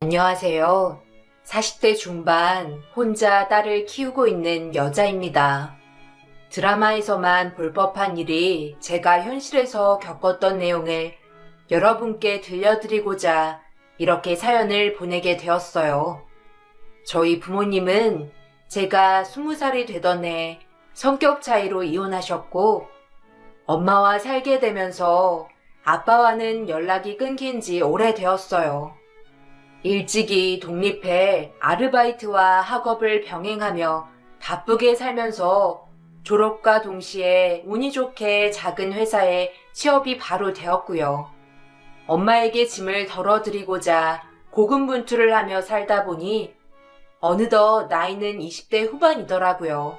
안녕하세요. 40대 중반 혼자 딸을 키우고 있는 여자입니다. 드라마에서만 볼 법한 일이 제가 현실에서 겪었던 내용을 여러분께 들려드리고자 이렇게 사연을 보내게 되었어요. 저희 부모님은 제가 20살이 되던 해 성격 차이로 이혼하셨고, 엄마와 살게 되면서 아빠와는 연락이 끊긴 지 오래되었어요. 일찍이 독립해 아르바이트와 학업을 병행하며 바쁘게 살면서 졸업과 동시에 운이 좋게 작은 회사에 취업이 바로 되었고요. 엄마에게 짐을 덜어드리고자 고군분투를 하며 살다 보니 어느덧 나이는 20대 후반이더라고요.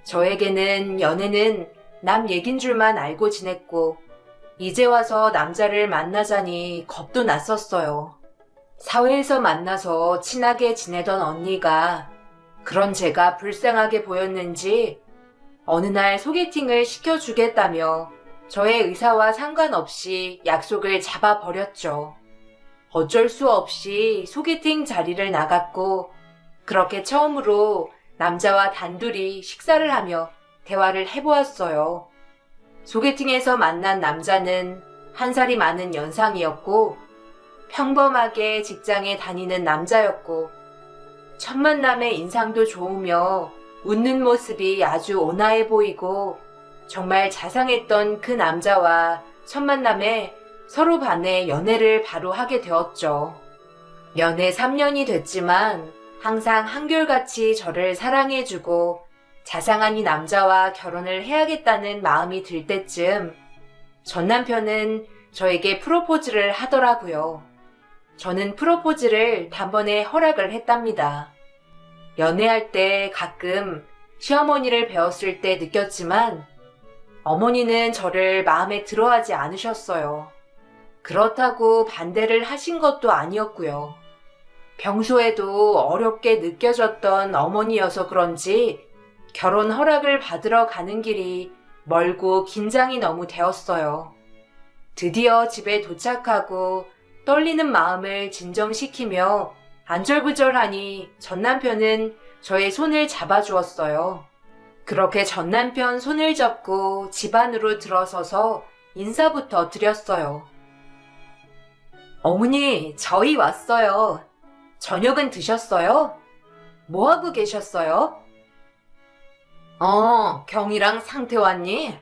저에게는 연애는 남 얘긴 줄만 알고 지냈고, 이제 와서 남자를 만나자니 겁도 났었어요. 사회에서 만나서 친하게 지내던 언니가 그런 제가 불쌍하게 보였는지 어느 날 소개팅을 시켜주겠다며 저의 의사와 상관없이 약속을 잡아버렸죠. 어쩔 수 없이 소개팅 자리를 나갔고, 그렇게 처음으로 남자와 단둘이 식사를 하며 대화를 해보았어요. 소개팅에서 만난 남자는 1살이 많은 연상이었고, 평범하게 직장에 다니는 남자였고, 첫 만남에 인상도 좋으며 웃는 모습이 아주 온화해 보이고 정말 자상했던 그 남자와 첫 만남에 서로 반해 연애를 바로 하게 되었죠. 연애 3년이 됐지만 항상 한결같이 저를 사랑해주고 자상한 이 남자와 결혼을 해야겠다는 마음이 들 때쯤 전 남편은 저에게 프로포즈를 하더라고요. 저는 프로포즈를 단번에 허락을 했답니다. 연애할 때 가끔 시어머니를 배웠을 때 느꼈지만 어머니는 저를 마음에 들어하지 않으셨어요. 그렇다고 반대를 하신 것도 아니었고요. 평소에도 어렵게 느껴졌던 어머니여서 그런지 결혼 허락을 받으러 가는 길이 멀고 긴장이 너무 되었어요. 드디어 집에 도착하고 떨리는 마음을 진정시키며 안절부절하니 전 남편은 저의 손을 잡아주었어요. 그렇게 전 남편 손을 잡고 집 안으로 들어서서 인사부터 드렸어요. 어머니, 저희 왔어요. 저녁은 드셨어요? 뭐하고 계셨어요? 경이랑 상태 왔니?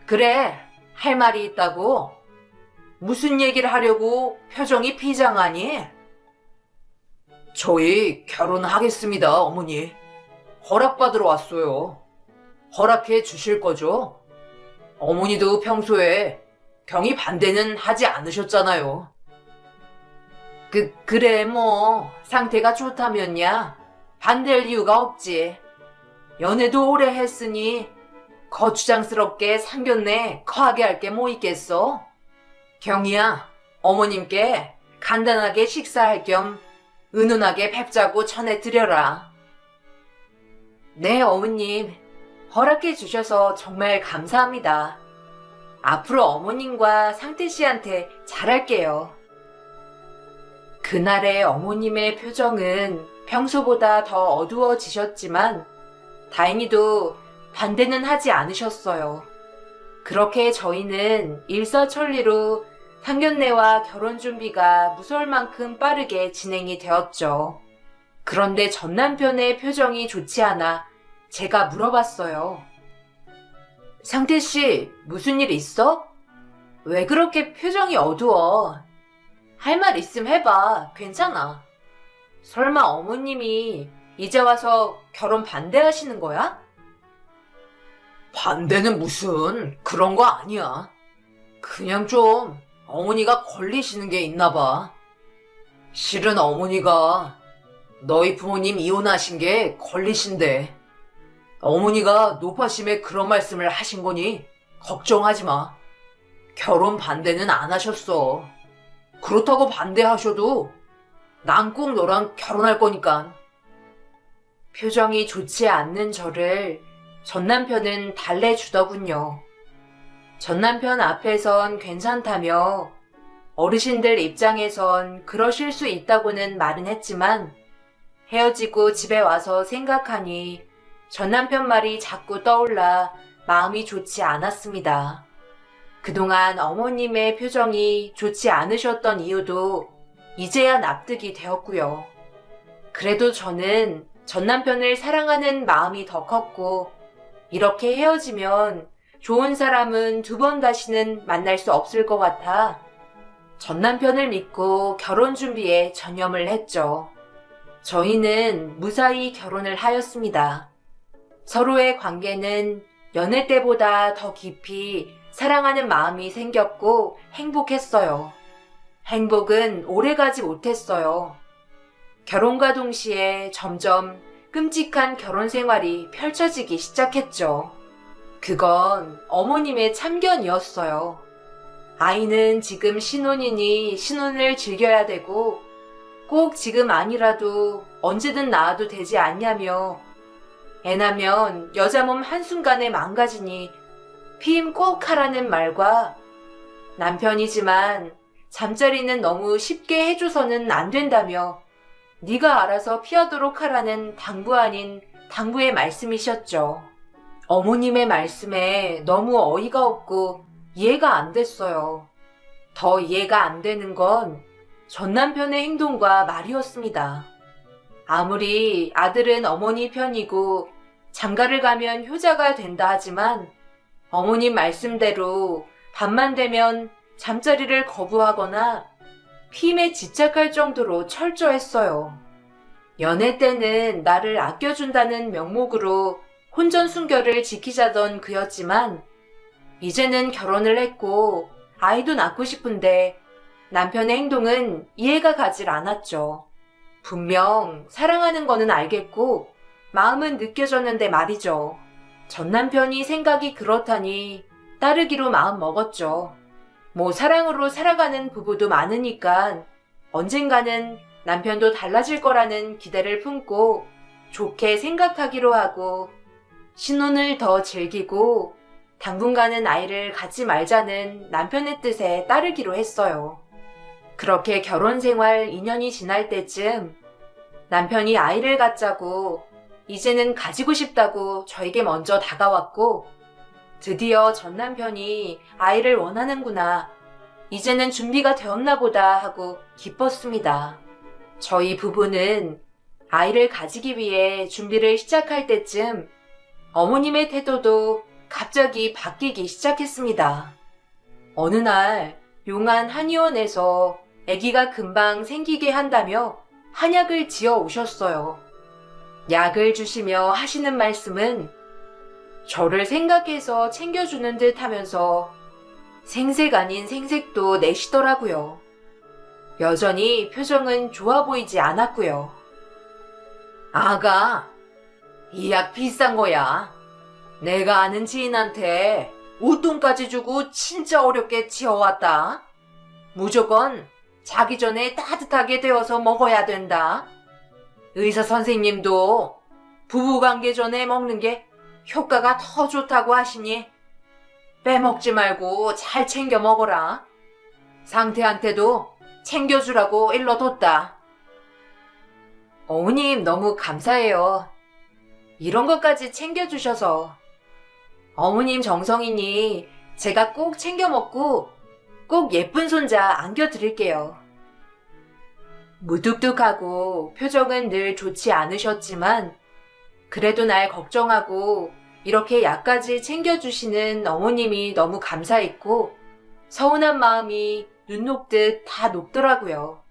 그래, 할 말이 있다고. 무슨 얘기를 하려고 표정이 비장하니? 저희 결혼하겠습니다, 어머니. 허락받으러 왔어요. 허락해 주실 거죠? 어머니도 평소에 경이 반대는 하지 않으셨잖아요. 그래 뭐 상태가 좋다면야 반대할 이유가 없지. 연애도 오래 했으니 거추장스럽게 상견례 거하게 할 게 뭐 있겠어? 경이야, 어머님께 간단하게 식사할 겸 은은하게 뵙자고 전해드려라. 네, 어머님. 허락해 주셔서 정말 감사합니다. 앞으로 어머님과 상태 씨한테 잘할게요. 그날의 어머님의 표정은 평소보다 더 어두워지셨지만 다행히도 반대는 하지 않으셨어요. 그렇게 저희는 일사천리로 상견례와 결혼 준비가 무서울 만큼 빠르게 진행이 되었죠. 그런데 전 남편의 표정이 좋지 않아 제가 물어봤어요. 상태 씨, 무슨 일 있어? 왜 그렇게 표정이 어두워? 할 말 있음 해봐. 괜찮아. 설마 어머님이 이제 와서 결혼 반대하시는 거야? 반대는 무슨 그런 거 아니야. 그냥 좀 어머니가 걸리시는 게 있나 봐. 실은 어머니가 너희 부모님 이혼하신 게 걸리신데 어머니가 노파심에 그런 말씀을 하신 거니 걱정하지 마. 결혼 반대는 안 하셨어. 그렇다고 반대하셔도 난 꼭 너랑 결혼할 거니까. 표정이 좋지 않는 저를 전 남편은 달래주더군요. 전 남편 앞에선 괜찮다며 어르신들 입장에선 그러실 수 있다고는 말은 했지만 헤어지고 집에 와서 생각하니 전 남편 말이 자꾸 떠올라 마음이 좋지 않았습니다. 그동안 어머님의 표정이 좋지 않으셨던 이유도 이제야 납득이 되었고요. 그래도 저는 전 남편을 사랑하는 마음이 더 컸고 이렇게 헤어지면 좋은 사람은 두 번 다시는 만날 수 없을 것 같아 전 남편을 믿고 결혼 준비에 전념을 했죠. 저희는 무사히 결혼을 하였습니다. 서로의 관계는 연애 때보다 더 깊이 사랑하는 마음이 생겼고 행복했어요. 행복은 오래가지 못했어요. 결혼과 동시에 점점 끔찍한 결혼 생활이 펼쳐지기 시작했죠. 그건 어머님의 참견이었어요. 아이는 지금 신혼이니 신혼을 즐겨야 되고 꼭 지금 아니라도 언제든 낳아도 되지 않냐며 애 낳으면 여자 몸 한순간에 망가지니 피임 꼭 하라는 말과 남편이지만 잠자리는 너무 쉽게 해줘서는 안 된다며 네가 알아서 피하도록 하라는 당부 아닌 당부의 말씀이셨죠. 어머님의 말씀에 너무 어이가 없고 이해가 안 됐어요. 더 이해가 안 되는 건 전 남편의 행동과 말이었습니다. 아무리 아들은 어머니 편이고 장가를 가면 효자가 된다 하지만 어머님 말씀대로 밤만 되면 잠자리를 거부하거나 피임에 집착할 정도로 철저했어요. 연애 때는 나를 아껴준다는 명목으로 혼전순결을 지키자던 그였지만 이제는 결혼을 했고 아이도 낳고 싶은데 남편의 행동은 이해가 가질 않았죠. 분명 사랑하는 거는 알겠고 마음은 느껴졌는데 말이죠. 전 남편이 생각이 그렇다니 따르기로 마음 먹었죠. 뭐 사랑으로 살아가는 부부도 많으니까 언젠가는 남편도 달라질 거라는 기대를 품고 좋게 생각하기로 하고 신혼을 더 즐기고 당분간은 아이를 갖지 말자는 남편의 뜻에 따르기로 했어요. 그렇게 결혼 생활 2년이 지날 때쯤 남편이 아이를 갖자고 이제는 가지고 싶다고 저에게 먼저 다가왔고 드디어 전 남편이 아이를 원하는구나. 이제는 준비가 되었나 보다 하고 기뻤습니다. 저희 부부는 아이를 가지기 위해 준비를 시작할 때쯤 어머님의 태도도 갑자기 바뀌기 시작했습니다. 어느 날 용안 한의원에서 아기가 금방 생기게 한다며 한약을 지어 오셨어요. 약을 주시며 하시는 말씀은 저를 생각해서 챙겨주는 듯 하면서 생색 아닌 생색도 내시더라고요. 여전히 표정은 좋아 보이지 않았고요. 아가, 이 약 비싼 거야. 내가 아는 지인한테 웃돈까지 주고 진짜 어렵게 지어왔다. 무조건 자기 전에 따뜻하게 데워서 먹어야 된다. 의사 선생님도 부부관계 전에 먹는 게 효과가 더 좋다고 하시니 빼먹지 말고 잘 챙겨 먹어라. 상태한테도 챙겨주라고 일러뒀다. 어머님 너무 감사해요. 이런 것까지 챙겨주셔서. 어머님 정성이니 제가 꼭 챙겨 먹고 꼭 예쁜 손자 안겨드릴게요. 무뚝뚝하고 표정은 늘 좋지 않으셨지만 그래도 날 걱정하고 이렇게 약까지 챙겨주시는 어머님이 너무 감사했고 서운한 마음이 눈 녹듯 다 녹더라고요.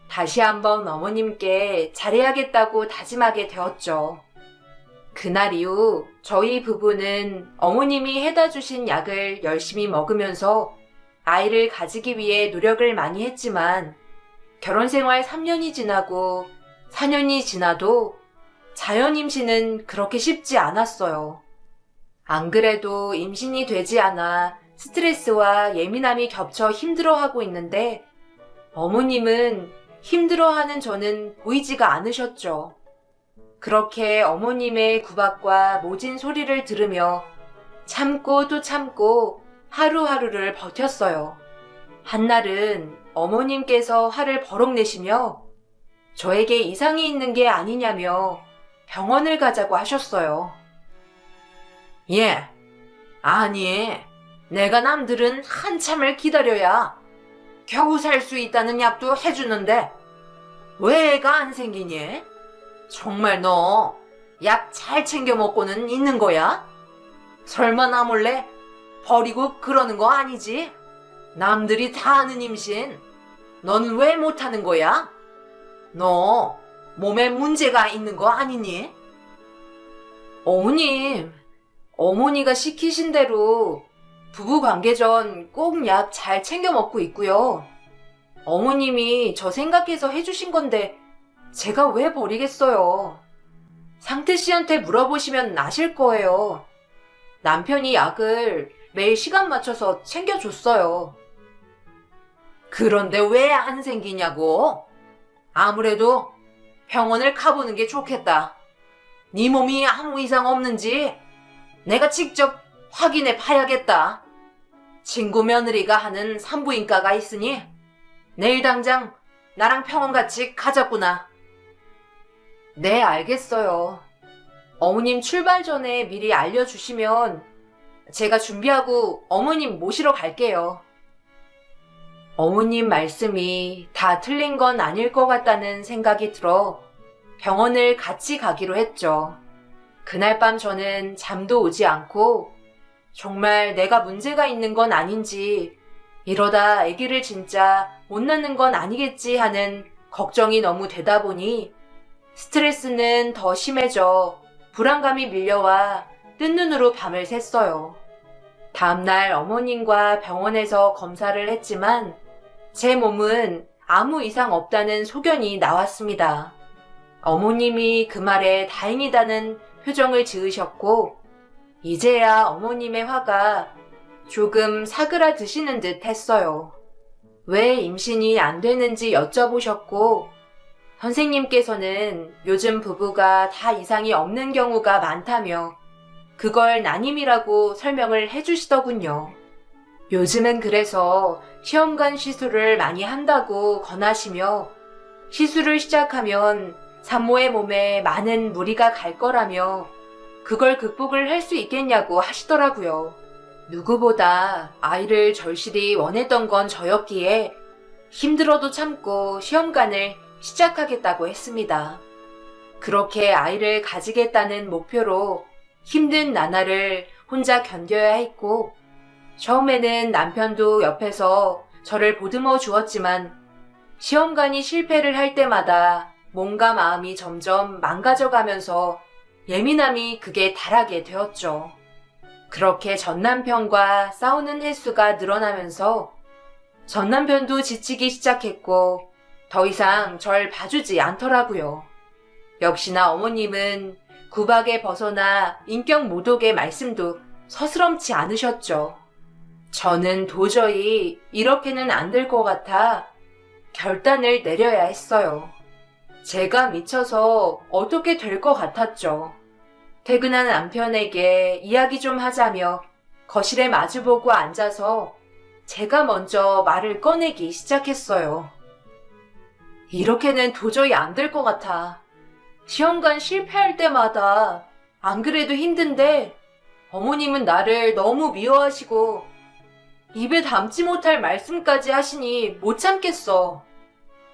다시 한번 어머님께 잘해야겠다고 다짐하게 되었죠. 그날 이후 저희 부부는 어머님이 해다 주신 약을 열심히 먹으면서 아이를 가지기 위해 노력을 많이 했지만 결혼 생활 3년이 지나고 4년이 지나도 자연 임신은 그렇게 쉽지 않았어요. 안 그래도 임신이 되지 않아 스트레스와 예민함이 겹쳐 힘들어하고 있는데 어머님은 힘들어하는 저는 보이지가 않으셨죠. 그렇게 어머님의 구박과 모진 소리를 들으며 참고 또 참고 하루하루를 버텼어요. 한날은 어머님께서 화를 버럭 내시며 저에게 이상이 있는 게 아니냐며 병원을 가자고 하셨어요. 예, 아니, 내가 남들은 한참을 기다려야 겨우 살 수 있다는 약도 해주는데 왜 애가 안 생기니? 정말 너 약 잘 챙겨 먹고는 있는 거야? 설마 나 몰래 버리고 그러는 거 아니지? 남들이 다 하는 임신, 너는 왜 못하는 거야? 너 몸에 문제가 있는 거 아니니? 어머님, 어머니가 시키신 대로 부부 관계 전 꼭 약 잘 챙겨 먹고 있고요. 어머님이 저 생각해서 해주신 건데 제가 왜 버리겠어요. 상태 씨한테 물어보시면 아실 거예요. 남편이 약을 매일 시간 맞춰서 챙겨줬어요. 그런데 왜 안 생기냐고? 아무래도 병원을 가보는 게 좋겠다. 네 몸이 아무 이상 없는지 내가 직접 확인해 봐야겠다. 친구 며느리가 하는 산부인과가 있으니 내일 당장 나랑 병원 같이 가자꾸나. 네, 알겠어요. 어머님 출발 전에 미리 알려주시면 제가 준비하고 어머님 모시러 갈게요. 어머님 말씀이 다 틀린 건 아닐 것 같다는 생각이 들어 병원을 같이 가기로 했죠. 그날 밤 저는 잠도 오지 않고 정말 내가 문제가 있는 건 아닌지, 이러다 아기를 진짜 못 낳는 건 아니겠지 하는 걱정이 너무 되다 보니 스트레스는 더 심해져 불안감이 밀려와 뜬 눈으로 밤을 샜어요. 다음날 어머님과 병원에서 검사를 했지만 제 몸은 아무 이상 없다는 소견이 나왔습니다. 어머님이 그 말에 다행이다는 표정을 지으셨고 이제야 어머님의 화가 조금 사그라드시는 듯 했어요. 왜 임신이 안 되는지 여쭤보셨고 선생님께서는 요즘 부부가 다 이상이 없는 경우가 많다며 그걸 난임이라고 설명을 해주시더군요. 요즘은 그래서 시험관 시술을 많이 한다고 권하시며 시술을 시작하면 산모의 몸에 많은 무리가 갈 거라며 그걸 극복을 할 수 있겠냐고 하시더라고요. 누구보다 아이를 절실히 원했던 건 저였기에 힘들어도 참고 시험관을 시작하겠다고 했습니다. 그렇게 아이를 가지겠다는 목표로 힘든 나날을 혼자 견뎌야 했고 처음에는 남편도 옆에서 저를 보듬어 주었지만 시험관이 실패를 할 때마다 몸과 마음이 점점 망가져가면서 예민함이 극에 달하게 되었죠. 그렇게 전 남편과 싸우는 횟수가 늘어나면서 전 남편도 지치기 시작했고 더 이상 절 봐주지 않더라고요. 역시나 어머님은 구박에 벗어나 인격 모독의 말씀도 서스럼치 않으셨죠. 저는 도저히 이렇게는 안 될 것 같아 결단을 내려야 했어요. 제가 미쳐서 어떻게 될 것 같았죠. 퇴근한 남편에게 이야기 좀 하자며 거실에 마주보고 앉아서 제가 먼저 말을 꺼내기 시작했어요. 이렇게는 도저히 안 될 것 같아. 시험관 실패할 때마다 안 그래도 힘든데 어머님은 나를 너무 미워하시고 입에 담지 못할 말씀까지 하시니 못 참겠어.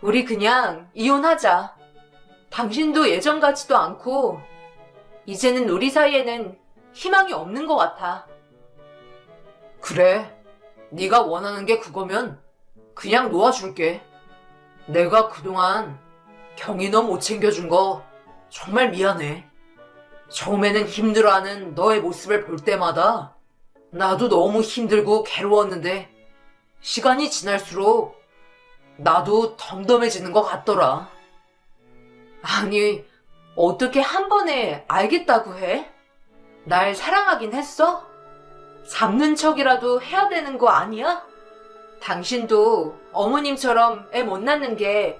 우리 그냥 이혼하자. 당신도 예전 같지도 않고 이제는 우리 사이에는 희망이 없는 것 같아. 그래, 네가 원하는 게 그거면 그냥 놓아줄게. 내가 그동안 경이 너 못 챙겨준 거 정말 미안해. 처음에는 힘들어하는 너의 모습을 볼 때마다 나도 너무 힘들고 괴로웠는데 시간이 지날수록 나도 덤덤해지는 것 같더라. 아니, 어떻게 한 번에 알겠다고 해? 날 사랑하긴 했어? 잡는 척이라도 해야 되는 거 아니야? 당신도 어머님처럼 애 못 낳는 게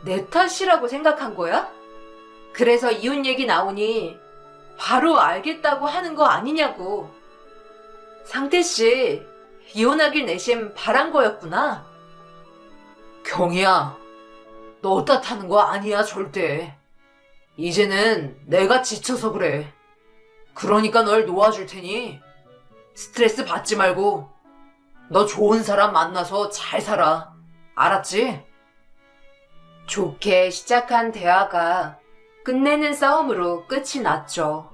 내 탓이라고 생각한 거야? 그래서 이혼 얘기 나오니 바로 알겠다고 하는 거 아니냐고. 상태 씨, 이혼하길 내심 바란 거였구나. 경희야, 너 어디다 타는 거 아니야, 절대. 이제는 내가 지쳐서 그래. 그러니까 널 놓아줄 테니 스트레스 받지 말고 너 좋은 사람 만나서 잘 살아. 알았지? 좋게 시작한 대화가 끝내는 싸움으로 끝이 났죠.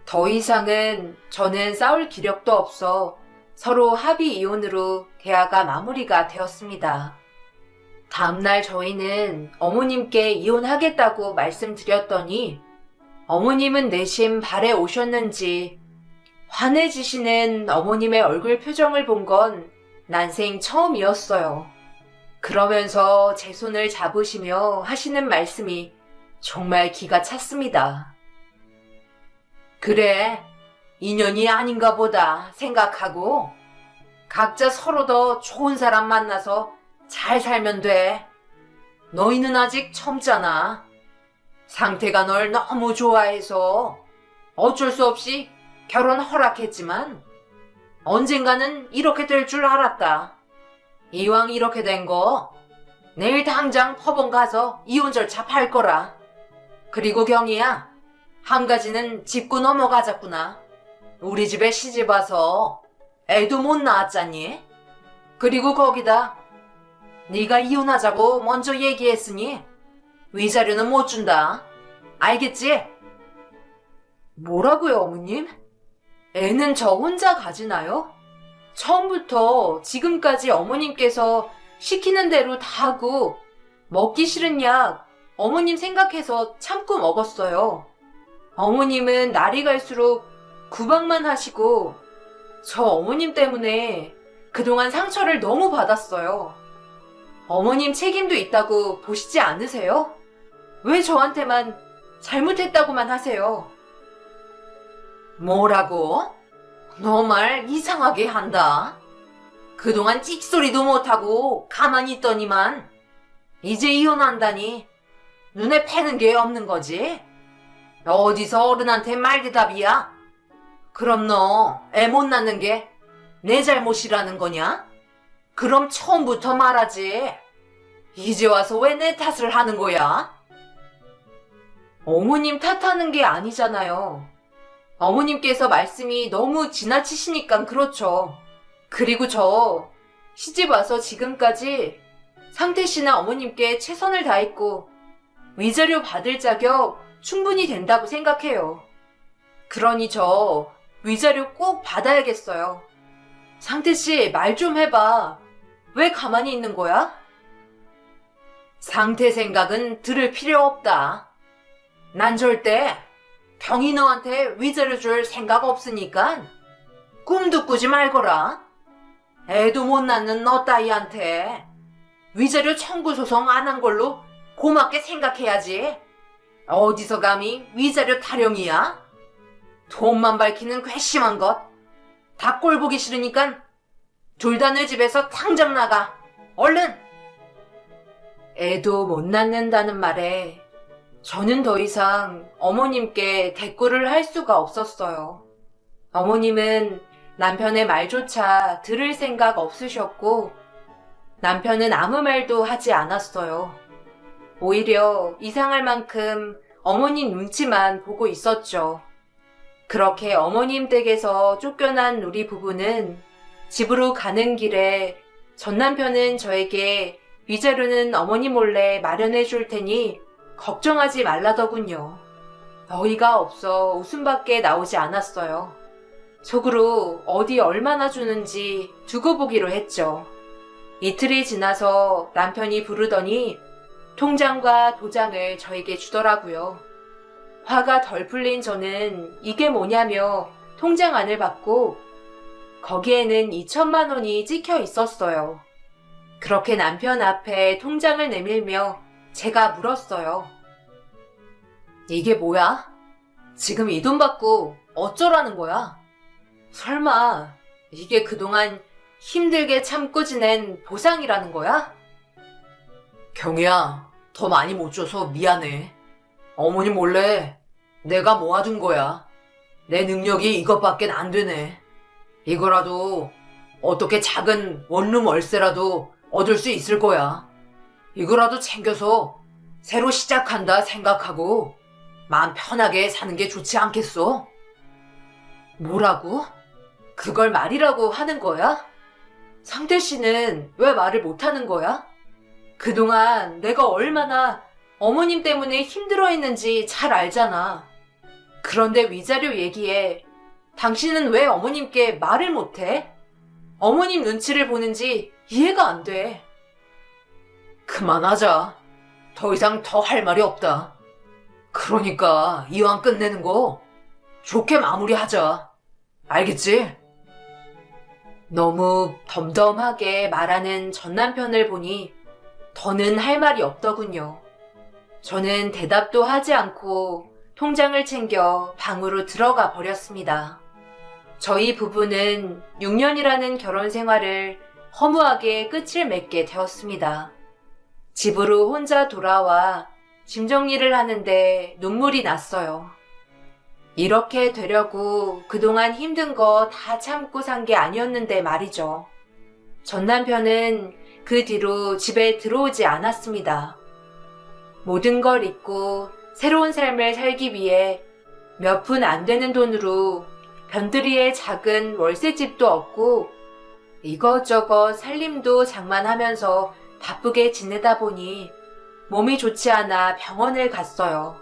더 이상은 저는 싸울 기력도 없어 서로 합의 이혼으로 대화가 마무리가 되었습니다. 다음날 저희는 어머님께 이혼하겠다고 말씀드렸더니 어머님은 내심 발에 오셨는지 환해지시는 어머님의 얼굴 표정을 본 건 난생 처음이었어요. 그러면서 제 손을 잡으시며 하시는 말씀이 정말 기가 찼습니다. 그래, 인연이 아닌가 보다 생각하고 각자 서로 더 좋은 사람 만나서 잘 살면 돼. 너희는 아직 젊잖아. 상태가 널 너무 좋아해서 어쩔 수 없이 결혼 허락했지만 언젠가는 이렇게 될 줄 알았다. 이왕 이렇게 된 거 내일 당장 법원 가서 이혼 절차 밟 거라. 그리고 경희야, 한 가지는 짚고 넘어가자꾸나. 우리 집에 시집 와서 애도 못 낳았잖니? 그리고 거기다 네가 이혼하자고 먼저 얘기했으니 위자료는 못 준다. 알겠지? 뭐라고요, 어머님? 애는 저 혼자 가지나요? 처음부터 지금까지 어머님께서 시키는 대로 다 하고 먹기 싫은 약 어머님 생각해서 참고 먹었어요. 어머님은 날이 갈수록 구박만 하시고 저 어머님 때문에 그동안 상처를 너무 받았어요. 어머님 책임도 있다고 보시지 않으세요? 왜 저한테만 잘못했다고만 하세요? 뭐라고? 너 말 이상하게 한다. 그동안 찍소리도 못하고 가만히 있더니만 이제 이혼한다니 눈에 패는 게 없는 거지? 어디서 어른한테 말대답이야? 그럼 너 애 못 낳는 게 내 잘못이라는 거냐? 그럼 처음부터 말하지. 이제 와서 왜 내 탓을 하는 거야? 어머님 탓하는 게 아니잖아요. 어머님께서 말씀이 너무 지나치시니까 그렇죠. 그리고 저 시집 와서 지금까지 상태 씨나 어머님께 최선을 다했고 위자료 받을 자격 충분히 된다고 생각해요. 그러니 저 위자료 꼭 받아야겠어요. 상태 씨, 말 좀 해봐. 왜 가만히 있는 거야? 상태 생각은 들을 필요 없다. 난 절대 경희 너한테 위자료 줄 생각 없으니까 꿈도 꾸지 말거라. 애도 못 낳는 너 따위한테 위자료 청구 소송 안 한 걸로 고맙게 생각해야지. 어디서 감히 위자료 타령이야? 돈만 밝히는 괘씸한 것. 다 꼴 보기 싫으니까 둘 다 내 집에서 당장 나가. 얼른! 애도 못 낳는다는 말에 저는 더 이상 어머님께 대꾸를 할 수가 없었어요. 어머님은 남편의 말조차 들을 생각 없으셨고 남편은 아무 말도 하지 않았어요. 오히려 이상할 만큼 어머님 눈치만 보고 있었죠. 그렇게 어머님 댁에서 쫓겨난 우리 부부는 집으로 가는 길에 전 남편은 저에게 위자료는 어머니 몰래 마련해 줄 테니 걱정하지 말라더군요. 어이가 없어 웃음밖에 나오지 않았어요. 속으로 어디 얼마나 주는지 두고 보기로 했죠. 이틀이 지나서 남편이 부르더니 통장과 도장을 저에게 주더라고요. 화가 덜 풀린 저는 이게 뭐냐며 통장 안을 받고 거기에는 2천만 원이 찍혀 있었어요. 그렇게 남편 앞에 통장을 내밀며 제가 물었어요. 이게 뭐야? 지금 이 돈 받고 어쩌라는 거야? 설마 이게 그동안 힘들게 참고 지낸 보상이라는 거야? 경희야, 더 많이 못 줘서 미안해. 어머니 몰래 내가 모아둔 거야. 내 능력이 이것밖엔 안 되네. 이거라도 어떻게 작은 원룸 월세라도 얻을 수 있을 거야. 이거라도 챙겨서 새로 시작한다 생각하고 마음 편하게 사는 게 좋지 않겠어? 뭐라고? 그걸 말이라고 하는 거야? 상태 씨는 왜 말을 못하는 거야? 그동안 내가 얼마나 어머님 때문에 힘들어했는지 잘 알잖아. 그런데 위자료 얘기에 당신은 왜 어머님께 말을 못해? 어머님 눈치를 보는지 이해가 안 돼. 그만하자. 더 이상 더 할 말이 없다. 그러니까 이왕 끝내는 거 좋게 마무리하자. 알겠지? 너무 덤덤하게 말하는 전 남편을 보니 더는 할 말이 없더군요. 저는 대답도 하지 않고 통장을 챙겨 방으로 들어가 버렸습니다. 저희 부부는 6년이라는 결혼 생활을 허무하게 끝을 맺게 되었습니다. 집으로 혼자 돌아와 짐 정리를 하는데 눈물이 났어요. 이렇게 되려고 그동안 힘든 거 다 참고 산 게 아니었는데 말이죠. 전 남편은 그 뒤로 집에 들어오지 않았습니다. 모든 걸 잊고 새로운 삶을 살기 위해 몇 푼 안 되는 돈으로 변두리에 작은 월세집도 얻고 이것저것 살림도 장만하면서 바쁘게 지내다 보니 몸이 좋지 않아 병원을 갔어요.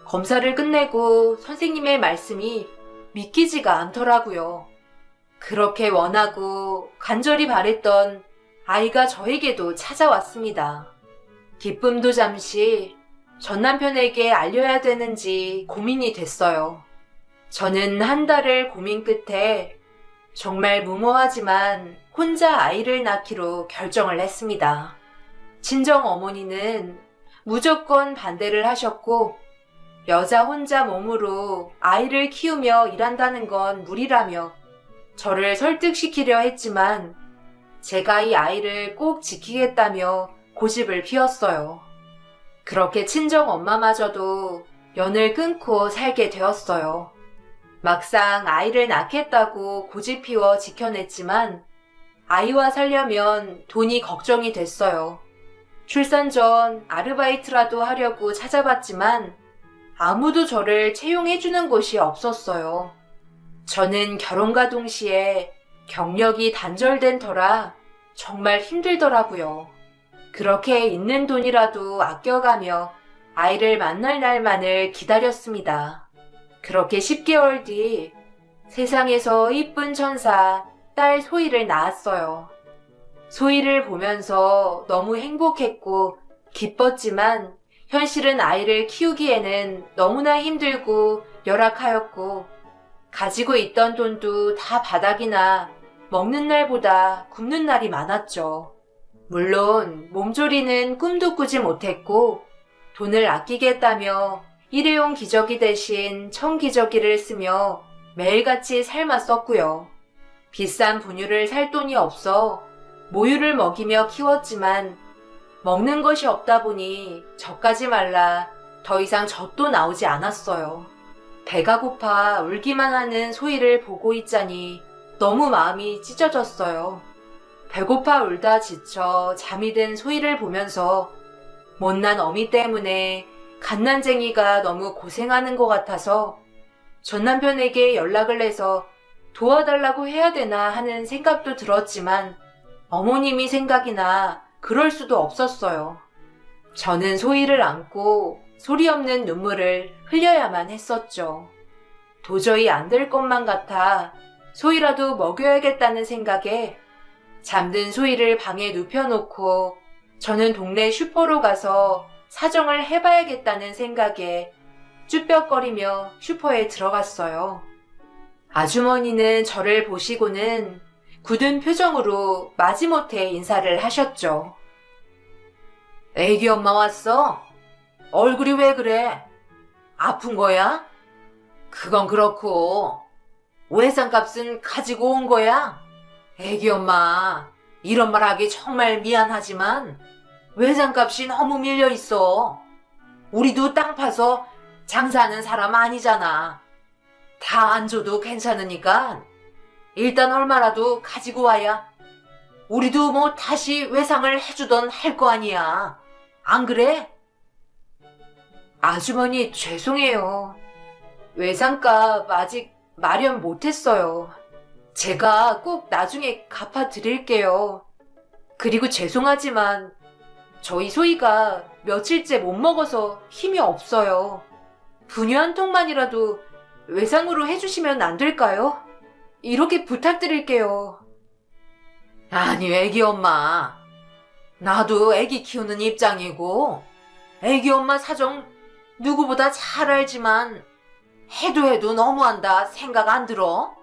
검사를 끝내고 선생님의 말씀이 믿기지가 않더라고요. 그렇게 원하고 간절히 바랬던 아이가 저에게도 찾아왔습니다. 기쁨도 잠시 전 남편에게 알려야 되는지 고민이 됐어요. 저는 한 달을 고민 끝에 정말 무모하지만 혼자 아이를 낳기로 결정을 했습니다. 친정 어머니는 무조건 반대를 하셨고 여자 혼자 몸으로 아이를 키우며 일한다는 건 무리라며 저를 설득시키려 했지만 제가 이 아이를 꼭 지키겠다며 고집을 피웠어요. 그렇게 친정 엄마마저도 연을 끊고 살게 되었어요. 막상 아이를 낳겠다고 고집 피워 지켜냈지만 아이와 살려면 돈이 걱정이 됐어요. 출산 전 아르바이트라도 하려고 찾아봤지만 아무도 저를 채용해주는 곳이 없었어요. 저는 결혼과 동시에 경력이 단절된 터라 정말 힘들더라고요. 그렇게 있는 돈이라도 아껴가며 아이를 만날 날만을 기다렸습니다. 그렇게 10개월 뒤 세상에서 이쁜 천사 딸 소희를 낳았어요. 소희를 보면서 너무 행복했고 기뻤지만 현실은 아이를 키우기에는 너무나 힘들고 열악하였고 가지고 있던 돈도 다 바닥이나 먹는 날보다 굶는 날이 많았죠. 물론 몸조리는 꿈도 꾸지 못했고 돈을 아끼겠다며 일회용 기저귀 대신 청기저귀를 쓰며 매일같이 삶아 썼고요. 비싼 분유를 살 돈이 없어 모유를 먹이며 키웠지만 먹는 것이 없다 보니 젖까지 말라 더 이상 젖도 나오지 않았어요. 배가 고파 울기만 하는 소희를 보고 있자니 너무 마음이 찢어졌어요. 배고파 울다 지쳐 잠이 든 소희를 보면서 못난 어미 때문에 갓난쟁이가 너무 고생하는 것 같아서 전 남편에게 연락을 해서 도와달라고 해야 되나 하는 생각도 들었지만 어머님이 생각이 나 그럴 수도 없었어요. 저는 소희를 안고 소리 없는 눈물을 흘려야만 했었죠. 도저히 안 될 것만 같아 소희라도 먹여야겠다는 생각에 잠든 소희를 방에 눕혀놓고 저는 동네 슈퍼로 가서 사정을 해봐야겠다는 생각에 쭈뼛거리며 슈퍼에 들어갔어요. 아주머니는 저를 보시고는 굳은 표정으로 마지못해 인사를 하셨죠. 애기 엄마 왔어? 얼굴이 왜 그래? 아픈 거야? 그건 그렇고 외상값은 가지고 온 거야? 애기 엄마, 이런 말 하기 정말 미안하지만 외상값이 너무 밀려 있어. 우리도 땅 파서 장사하는 사람 아니잖아. 다 안 줘도 괜찮으니까 일단 얼마라도 가지고 와야 우리도 뭐 다시 외상을 해주던 할 거 아니야. 안 그래? 아주머니 죄송해요. 외상값 아직 마련 못했어요. 제가 꼭 나중에 갚아드릴게요. 그리고 죄송하지만 저희 소희가 며칠째 못 먹어서 힘이 없어요. 분유 한 통만이라도 외상으로 해주시면 안 될까요? 이렇게 부탁드릴게요. 아니, 애기 엄마. 나도 애기 키우는 입장이고 애기 엄마 사정 누구보다 잘 알지만 해도 너무한다 생각 안 들어?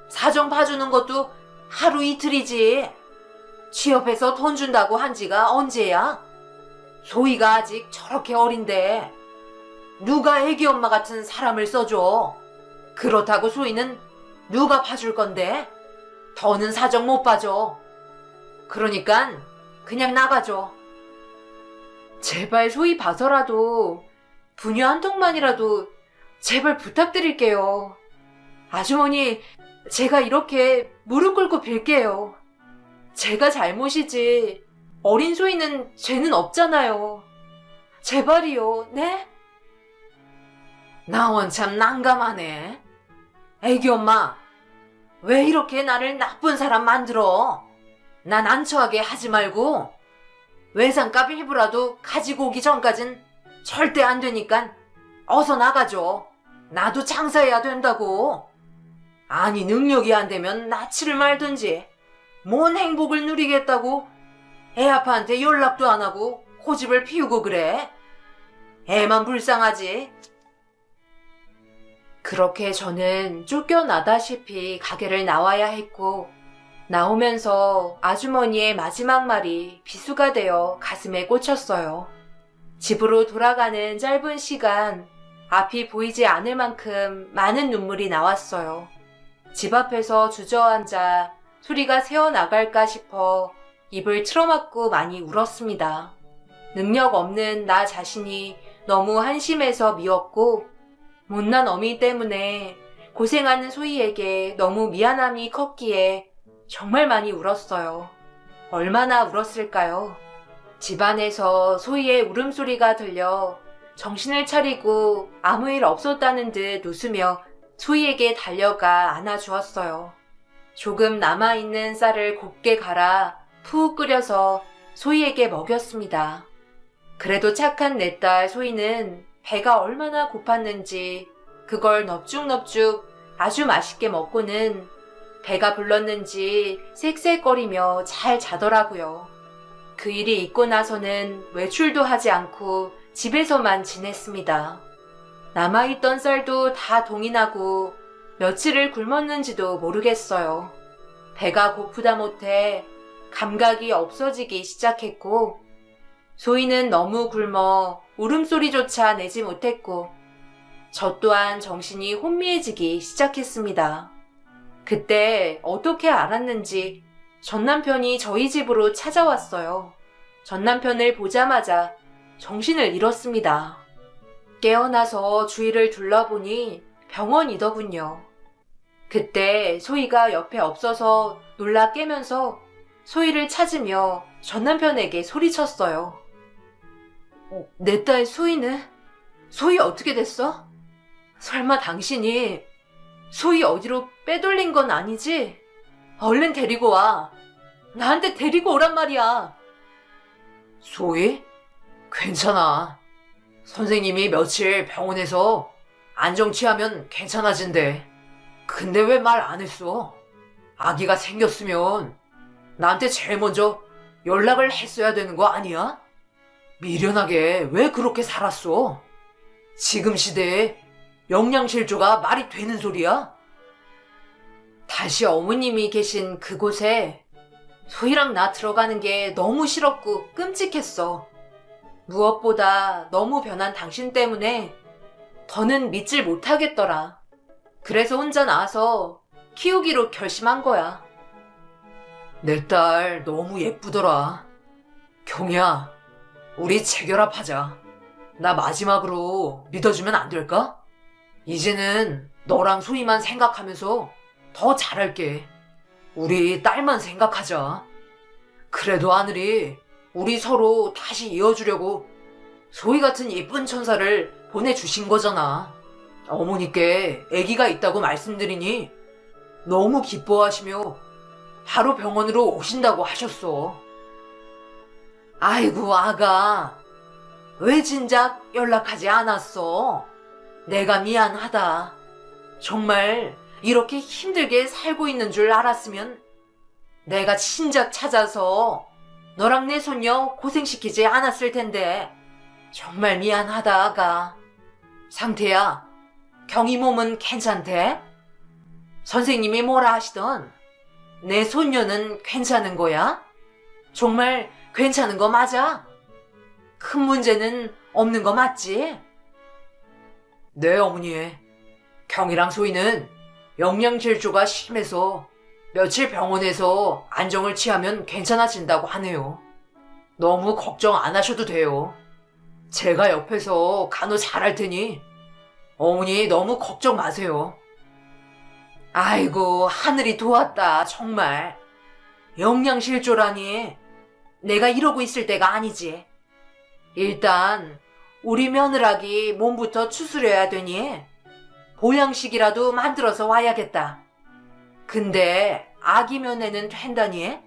사정 봐주는 것도 하루 이틀이지. 취업해서 돈 준다고 한 지가 언제야? 소희가 아직 저렇게 어린데 누가 애기 엄마 같은 사람을 써줘? 그렇다고 소희는 누가 봐줄 건데? 더는 사정 못 봐줘. 그러니까 그냥 나가줘. 제발 소희 봐서라도 분유 한 통만이라도 제발 부탁드릴게요. 아주머니, 제가 이렇게 무릎 꿇고 빌게요. 제가 잘못이지 어린 소희는 죄는 없잖아요. 제발이요, 네? 나 원참 난감하네. 애기 엄마, 왜 이렇게 나를 나쁜 사람 만들어? 난 안처하게 하지 말고 외상값 일부라도 가지고 오기 전까진 절대 안 되니까 어서 나가줘. 나도 장사해야 된다고. 아니, 능력이 안 되면 나치를 말든지 뭔 행복을 누리겠다고 애 아빠한테 연락도 안 하고 고집을 피우고 그래. 애만 불쌍하지. 그렇게 저는 쫓겨나다시피 가게를 나와야 했고, 나오면서 아주머니의 마지막 말이 비수가 되어 가슴에 꽂혔어요. 집으로 돌아가는 짧은 시간, 앞이 보이지 않을 만큼 많은 눈물이 나왔어요. 집 앞에서 주저앉아 소리가 새어나갈까 싶어 입을 틀어막고 많이 울었습니다. 능력 없는 나 자신이 너무 한심해서 미웠고, 못난 어미 때문에 고생하는 소희에게 너무 미안함이 컸기에 정말 많이 울었어요. 얼마나 울었을까요? 집안에서 소희의 울음소리가 들려 정신을 차리고 아무 일 없었다는 듯 웃으며 소희에게 달려가 안아주었어요. 조금 남아있는 쌀을 곱게 갈아 푹 끓여서 소희에게 먹였습니다. 그래도 착한 내 딸 소희는 배가 얼마나 고팠는지 그걸 넙죽넙죽 아주 맛있게 먹고는 배가 불렀는지 쌕쌕거리며 잘 자더라고요. 그 일이 있고 나서는 외출도 하지 않고 집에서만 지냈습니다. 남아있던 쌀도 다 동이 나고 며칠을 굶었는지도 모르겠어요. 배가 고프다 못해 감각이 없어지기 시작했고, 소희는 너무 굶어 울음소리조차 내지 못했고, 저 또한 정신이 혼미해지기 시작했습니다. 그때 어떻게 알았는지 전 남편이 저희 집으로 찾아왔어요. 전 남편을 보자마자 정신을 잃었습니다. 깨어나서 주위를 둘러보니 병원이더군요. 그때 소희가 옆에 없어서 놀라 깨면서 소희를 찾으며 전 남편에게 소리쳤어요. 내 딸 소희는? 소희 어떻게 됐어? 설마 당신이 소희 어디로 빼돌린 건 아니지? 얼른 데리고 와. 나한테 데리고 오란 말이야. 소희? 괜찮아. 선생님이 며칠 병원에서 안정 취하면 괜찮아진대. 근데 왜 말 안 했어? 아기가 생겼으면 나한테 제일 먼저 연락을 했어야 되는 거 아니야? 미련하게 왜 그렇게 살았어? 지금 시대에 영양실조가 말이 되는 소리야? 다시 어머님이 계신 그곳에 소희랑 나 들어가는 게 너무 싫었고 끔찍했어. 무엇보다 너무 변한 당신 때문에 더는 믿질 못하겠더라. 그래서 혼자 나와서 키우기로 결심한 거야. 내 딸 너무 예쁘더라. 경이야, 우리 재결합하자. 나 마지막으로 믿어주면 안 될까? 이제는 너랑 소희만 생각하면서 더 잘할게. 우리 딸만 생각하자. 그래도 하늘이 우리 서로 다시 이어주려고 소희 같은 예쁜 천사를 보내주신 거잖아. 어머니께 아기가 있다고 말씀드리니 너무 기뻐하시며 바로 병원으로 오신다고 하셨어. 아이고, 아가. 왜 진작 연락하지 않았어? 내가 미안하다. 정말 이렇게 힘들게 살고 있는 줄 알았으면 내가 진작 찾아서 너랑 내 손녀 고생시키지 않았을 텐데. 정말 미안하다, 아가. 상태야, 경이 몸은 괜찮대? 선생님이 뭐라 하시던 내 손녀는 괜찮은 거야? 정말 괜찮은 거 맞아? 큰 문제는 없는 거 맞지? 네, 어머니. 경이랑 소희는 영양실조가 심해서 며칠 병원에서 안정을 취하면 괜찮아진다고 하네요. 너무 걱정 안 하셔도 돼요. 제가 옆에서 간호 잘할 테니 어머니 너무 걱정 마세요. 아이고, 하늘이 도왔다, 정말. 영양실조라니. 내가 이러고 있을 때가 아니지. 일단 우리 며느라기 몸부터 추스려야 되니 보양식이라도 만들어서 와야겠다. 근데 아기면 애는 된다니?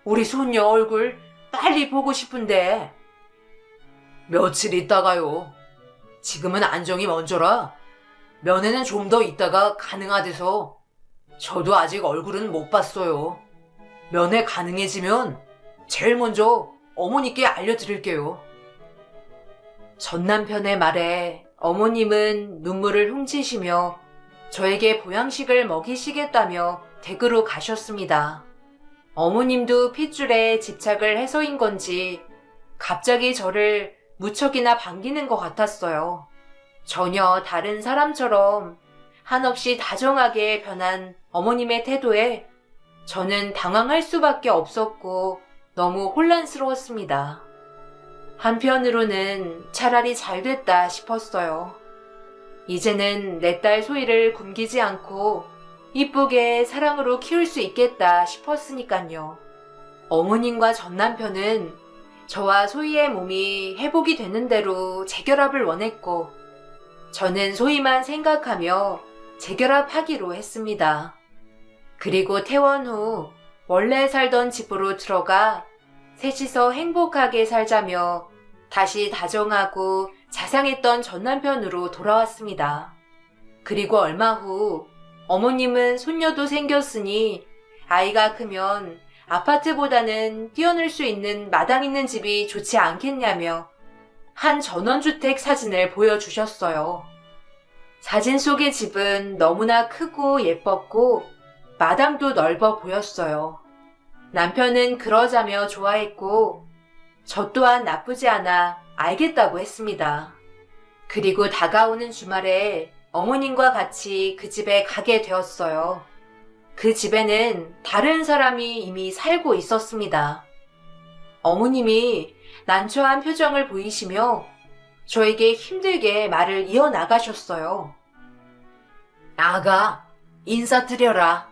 우리 손녀 얼굴 빨리 보고 싶은데. 며칠 있다가요. 지금은 안정이 먼저라 면회는 좀 더 있다가 가능하대서 저도 아직 얼굴은 못 봤어요. 면회 가능해지면 제일 먼저 어머니께 알려드릴게요. 전 남편의 말에 어머님은 눈물을 훔치시며 저에게 보양식을 먹이시겠다며 댁으로 가셨습니다. 어머님도 핏줄에 집착을 해서인 건지 갑자기 저를 무척이나 반기는 것 같았어요. 전혀 다른 사람처럼 한없이 다정하게 변한 어머님의 태도에 저는 당황할 수밖에 없었고 너무 혼란스러웠습니다. 한편으로는 차라리 잘 됐다 싶었어요. 이제는 내 딸 소희를 굶기지 않고 이쁘게 사랑으로 키울 수 있겠다 싶었으니까요. 어머님과 전 남편은 저와 소희의 몸이 회복이 되는 대로 재결합을 원했고 저는 소희만 생각하며 재결합하기로 했습니다. 그리고 퇴원 후 원래 살던 집으로 들어가 셋이서 행복하게 살자며 다시 다정하고 자상했던 전 남편으로 돌아왔습니다. 그리고 얼마 후 어머님은 손녀도 생겼으니 아이가 크면 아파트보다는 뛰어놀 수 있는 마당 있는 집이 좋지 않겠냐며 한 전원주택 사진을 보여주셨어요. 사진 속의 집은 너무나 크고 예뻤고 마당도 넓어 보였어요. 남편은 그러자며 좋아했고 저 또한 나쁘지 않아 알겠다고 했습니다. 그리고 다가오는 주말에 어머님과 같이 그 집에 가게 되었어요. 그 집에는 다른 사람이 이미 살고 있었습니다. 어머님이 난처한 표정을 보이시며 저에게 힘들게 말을 이어나가셨어요. 아가, 인사드려라.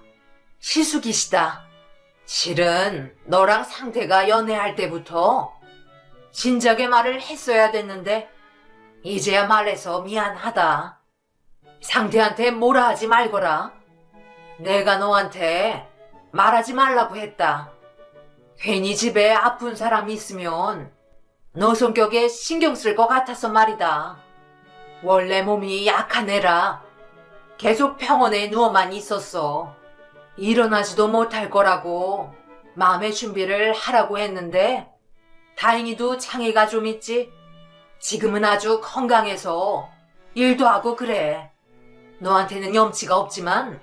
시숙이시다. 실은 너랑 상태가 연애할 때부터 진작에 말을 했어야 됐는데 이제야 말해서 미안하다. 상태한테 뭐라 하지 말거라. 내가 너한테 말하지 말라고 했다. 괜히 집에 아픈 사람이 있으면 너 성격에 신경 쓸 것 같아서 말이다. 원래 몸이 약한 애라 계속 병원에 누워만 있었어. 일어나지도 못할 거라고 마음의 준비를 하라고 했는데 다행히도 장애가 좀 있지. 지금은 아주 건강해서 일도 하고 그래. 너한테는 염치가 없지만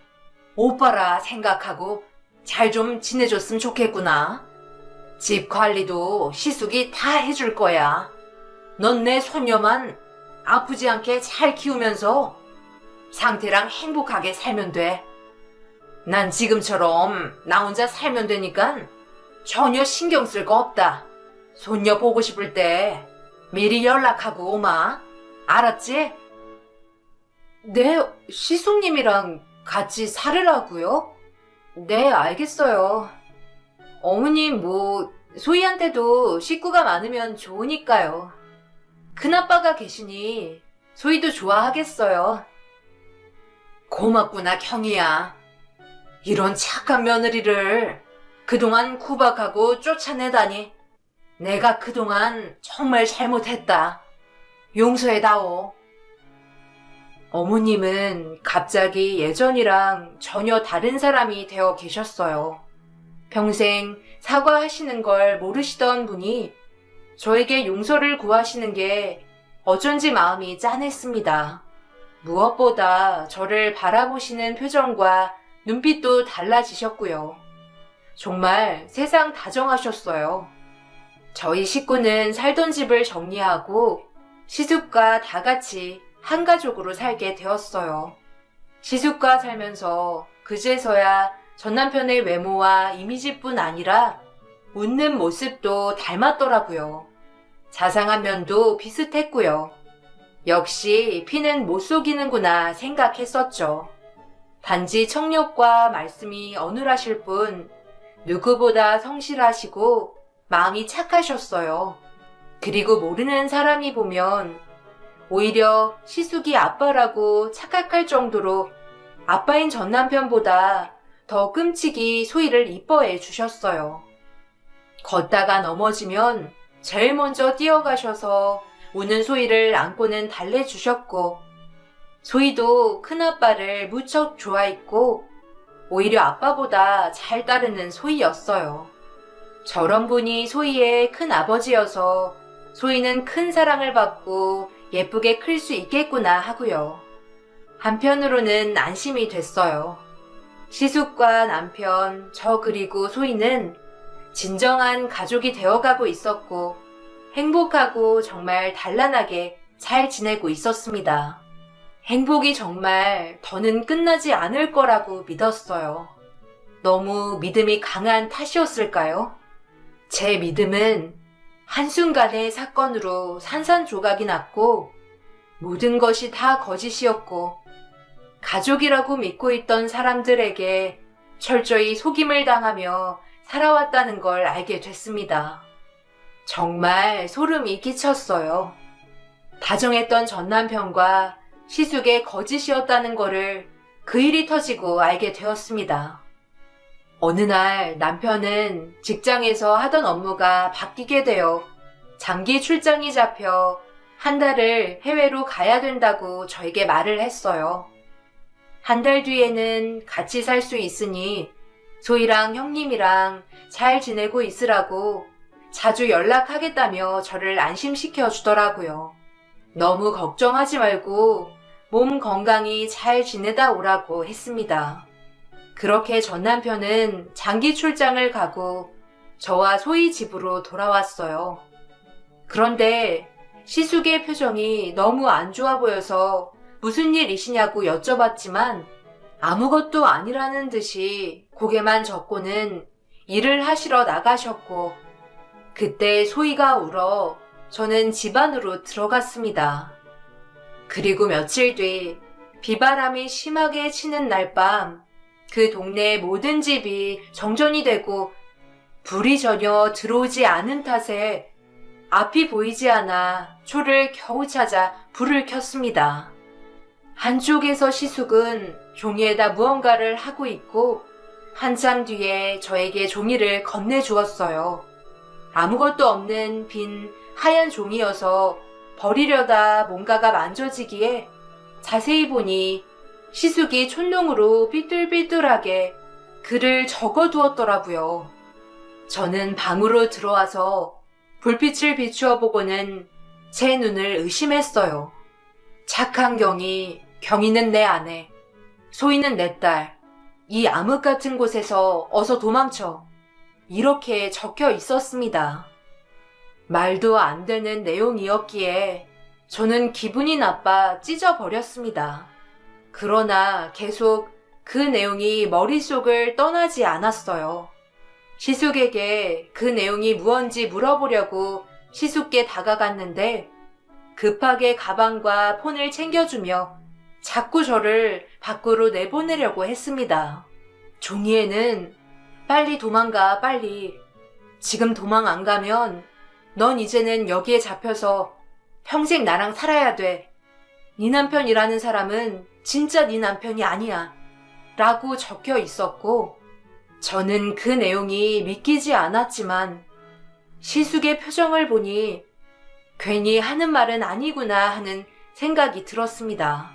오빠라 생각하고 잘 좀 지내줬으면 좋겠구나. 집 관리도 시숙이 다 해줄 거야. 넌 내 손녀만 아프지 않게 잘 키우면서 상태랑 행복하게 살면 돼. 난 지금처럼 나 혼자 살면 되니까 전혀 신경 쓸 거 없다. 손녀 보고 싶을 때 미리 연락하고 오마. 알았지? 네, 시숙님이랑 같이 살으라고요? 네, 알겠어요. 어머님, 소희한테도 식구가 많으면 좋으니까요. 큰아빠가 계시니 소희도 좋아하겠어요. 고맙구나, 경이야. 이런 착한 며느리를 그동안 구박하고 쫓아내다니. 내가 그동안 정말 잘못했다. 용서해다오. 어머님은 갑자기 예전이랑 전혀 다른 사람이 되어 계셨어요. 평생 사과하시는 걸 모르시던 분이 저에게 용서를 구하시는 게 어쩐지 마음이 짠했습니다. 무엇보다 저를 바라보시는 표정과 눈빛도 달라지셨고요. 정말 세상 다정하셨어요. 저희 식구는 살던 집을 정리하고 시숙과 다 같이 한 가족으로 살게 되었어요. 시숙과 살면서 그제서야 전 남편의 외모와 이미지뿐 아니라 웃는 모습도 닮았더라고요. 자상한 면도 비슷했고요. 역시 피는 못 속이는구나 생각했었죠. 단지 청력과 말씀이 어눌하실 뿐 누구보다 성실하시고 마음이 착하셨어요. 그리고 모르는 사람이 보면 오히려 시숙이 아빠라고 착각할 정도로 아빠인 전 남편보다 더 끔찍이 소희를 이뻐해 주셨어요. 걷다가 넘어지면 제일 먼저 뛰어가셔서 우는 소희를 안고는 달래주셨고, 소희도 큰아빠를 무척 좋아했고 오히려 아빠보다 잘 따르는 소희였어요. 저런 분이 소희의 큰아버지여서 소희는 큰 사랑을 받고 예쁘게 클 수 있겠구나 하고요. 한편으로는 안심이 됐어요. 시숙과 남편, 저 그리고 소희는 진정한 가족이 되어가고 있었고 행복하고 정말 단란하게 잘 지내고 있었습니다. 행복이 정말 더는 끝나지 않을 거라고 믿었어요. 너무 믿음이 강한 탓이었을까요? 제 믿음은 한순간의 사건으로 산산조각이 났고 모든 것이 다 거짓이었고 가족이라고 믿고 있던 사람들에게 철저히 속임을 당하며 살아왔다는 걸 알게 됐습니다. 정말 소름이 끼쳤어요. 다정했던 전 남편과 시숙의 거짓이었다는 거를 그 일이 터지고 알게 되었습니다. 어느 날 남편은 직장에서 하던 업무가 바뀌게 되어 장기 출장이 잡혀 한 달을 해외로 가야 된다고 저에게 말을 했어요. 한 달 뒤에는 같이 살 수 있으니 소희랑 형님이랑 잘 지내고 있으라고 자주 연락하겠다며 저를 안심시켜 주더라고요. 너무 걱정하지 말고 몸 건강히 잘 지내다 오라고 했습니다. 그렇게 전 남편은 장기 출장을 가고 저와 소희 집으로 돌아왔어요. 그런데 시숙의 표정이 너무 안 좋아 보여서 무슨 일이시냐고 여쭤봤지만 아무것도 아니라는 듯이 고개만 젓고는 일을 하시러 나가셨고 그때 소희가 울어 저는 집 안으로 들어갔습니다. 그리고 며칠 뒤 비바람이 심하게 치는 날 밤 그 동네의 모든 집이 정전이 되고 불이 전혀 들어오지 않은 탓에 앞이 보이지 않아 초를 겨우 찾아 불을 켰습니다. 한쪽에서 시숙은 종이에다 무언가를 하고 있고 한참 뒤에 저에게 종이를 건네주었어요. 아무것도 없는 빈 하얀 종이여서 버리려다 뭔가가 만져지기에 자세히 보니 시숙이 촛농으로 삐뚤삐뚤하게 글을 적어두었더라고요. 저는 방으로 들어와서 불빛을 비추어 보고는 제 눈을 의심했어요. 착한 경이는 내 아내, 소희는 내 딸, 이 암흑 같은 곳에서 어서 도망쳐. 이렇게 적혀 있었습니다. 말도 안 되는 내용이었기에 저는 기분이 나빠 찢어버렸습니다. 그러나 계속 그 내용이 머릿속을 떠나지 않았어요. 시숙에게 그 내용이 무언지 물어보려고 시숙께 다가갔는데 급하게 가방과 폰을 챙겨주며 자꾸 저를 밖으로 내보내려고 했습니다. 종이에는 빨리 도망가, 빨리. 지금 도망 안 가면 넌 이제는 여기에 잡혀서 평생 나랑 살아야 돼. 네 남편이라는 사람은 진짜 네 남편이 아니야. 라고 적혀 있었고, 저는 그 내용이 믿기지 않았지만 시숙의 표정을 보니 괜히 하는 말은 아니구나 하는 생각이 들었습니다.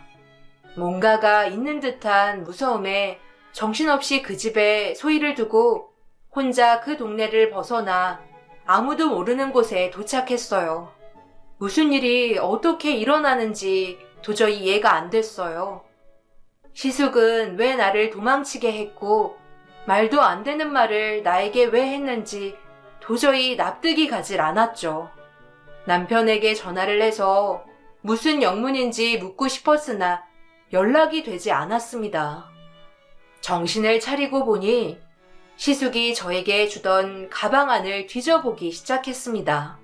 뭔가가 있는 듯한 무서움에 정신없이 그 집에 소희를 두고 혼자 그 동네를 벗어나 아무도 모르는 곳에 도착했어요. 무슨 일이 어떻게 일어나는지 도저히 이해가 안 됐어요. 시숙은 왜 나를 도망치게 했고 말도 안 되는 말을 나에게 왜 했는지 도저히 납득이 가질 않았죠. 남편에게 전화를 해서 무슨 영문인지 묻고 싶었으나 연락이 되지 않았습니다. 정신을 차리고 보니 시숙이 저에게 주던 가방 안을 뒤져보기 시작했습니다.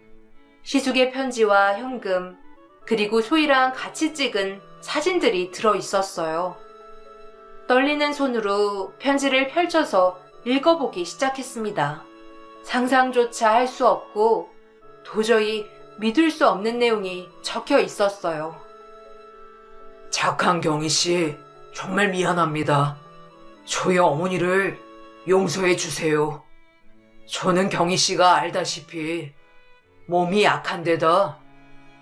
시숙의 편지와 현금, 그리고 소희랑 같이 찍은 사진들이 들어있었어요. 떨리는 손으로 편지를 펼쳐서 읽어보기 시작했습니다. 상상조차 할 수 없고 도저히 믿을 수 없는 내용이 적혀 있었어요. 착한 경희 씨, 정말 미안합니다. 저희 어머니를 용서해 주세요. 저는 경희 씨가 알다시피 몸이 약한 데다